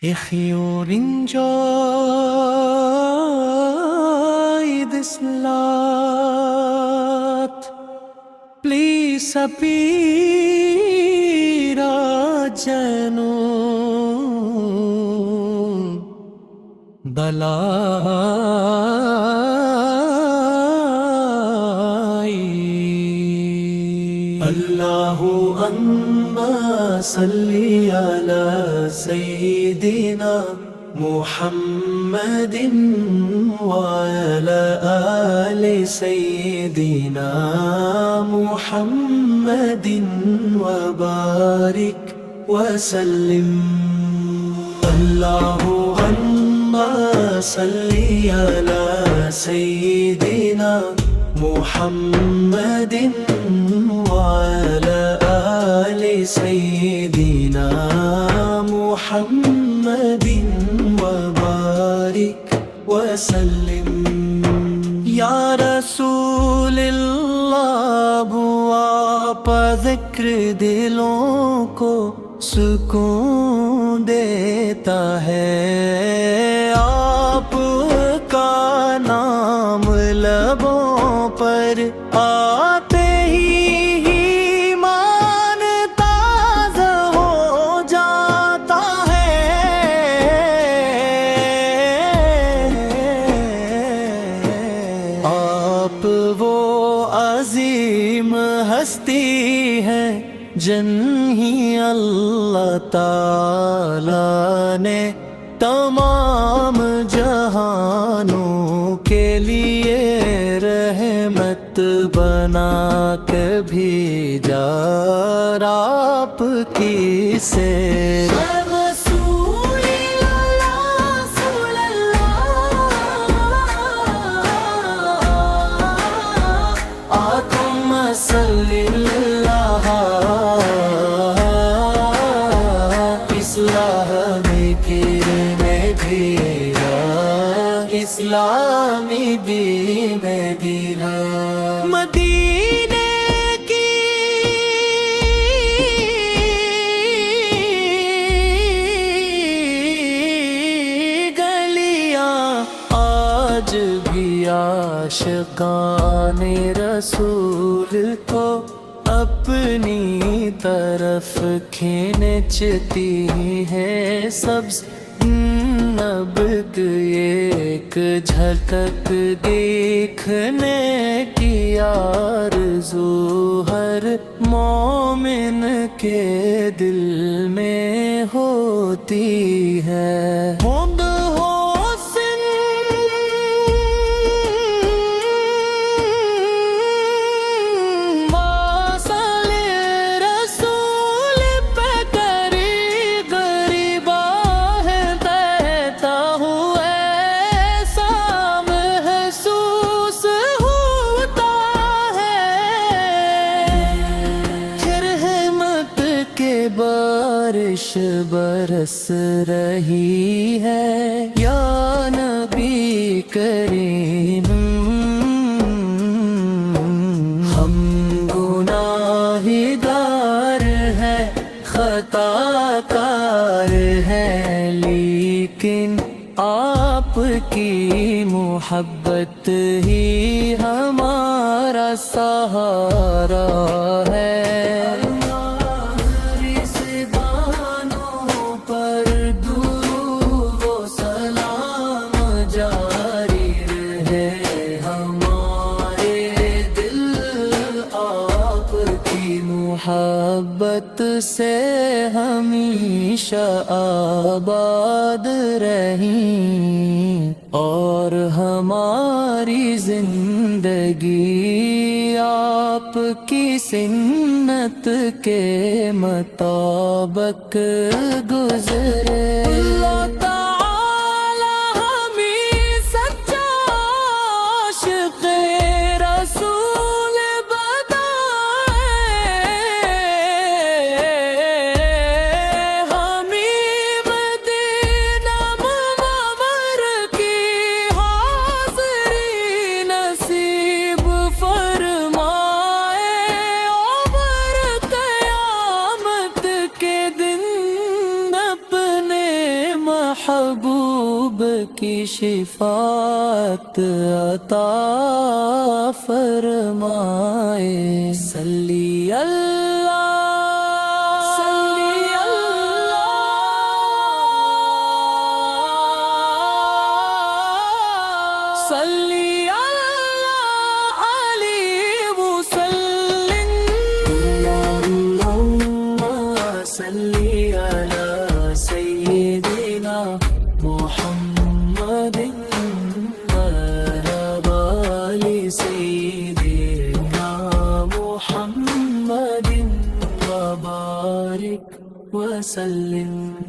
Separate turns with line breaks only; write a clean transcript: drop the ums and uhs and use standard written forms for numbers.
If you enjoy this lot, please appear Janun Dalai. Allahu Amma Salli ala Sayyidina Muhammadin wa ala ali Sayyidina Muhammadin wa barik wa sallim. Allahu Amma Salli ala Sayyidina Muhammadin wa ala ali Sayyidina Muhammadin wa barik wa sallim. Ya Rasulillah, वो आपका ज़िक्र दिलों को सुकून देता है। आपका नाम लबों पर आते ही ईमान ताज़ा हो जाता है। आप वो अजीम हस्ती है जिन ही अल्लाह ताला ने तमाम जहानों के लिए रहमत बना के भेजा। आपकी से इस्लामी भी में भी मदीने की गलियां आज भी आशिकाने रसूल को अपनी तरफ खींचती हैं। सब्ज़ नब एक झलक देखने की आरज़ू हर मोमिन के दिल में होती है। बारिश बरस रही है या नबी करीम। हम गुनाहगार हैं, खताकार हैं, लेकिन आपकी मोहब्बत ही हमारा सहारा है। मोहब्बत से हमेशा आबाद रहीं और हमारी जिंदगी आपकी सुन्नत के मुताबिक गुजरे। محبوب کی شفاعت عطا فرمائے صلی اللہ صلی اللہ علیہ وسلم اللہم صلی علی سیدنا محمد وعلی آل سیدنا محمد وبارک وسلم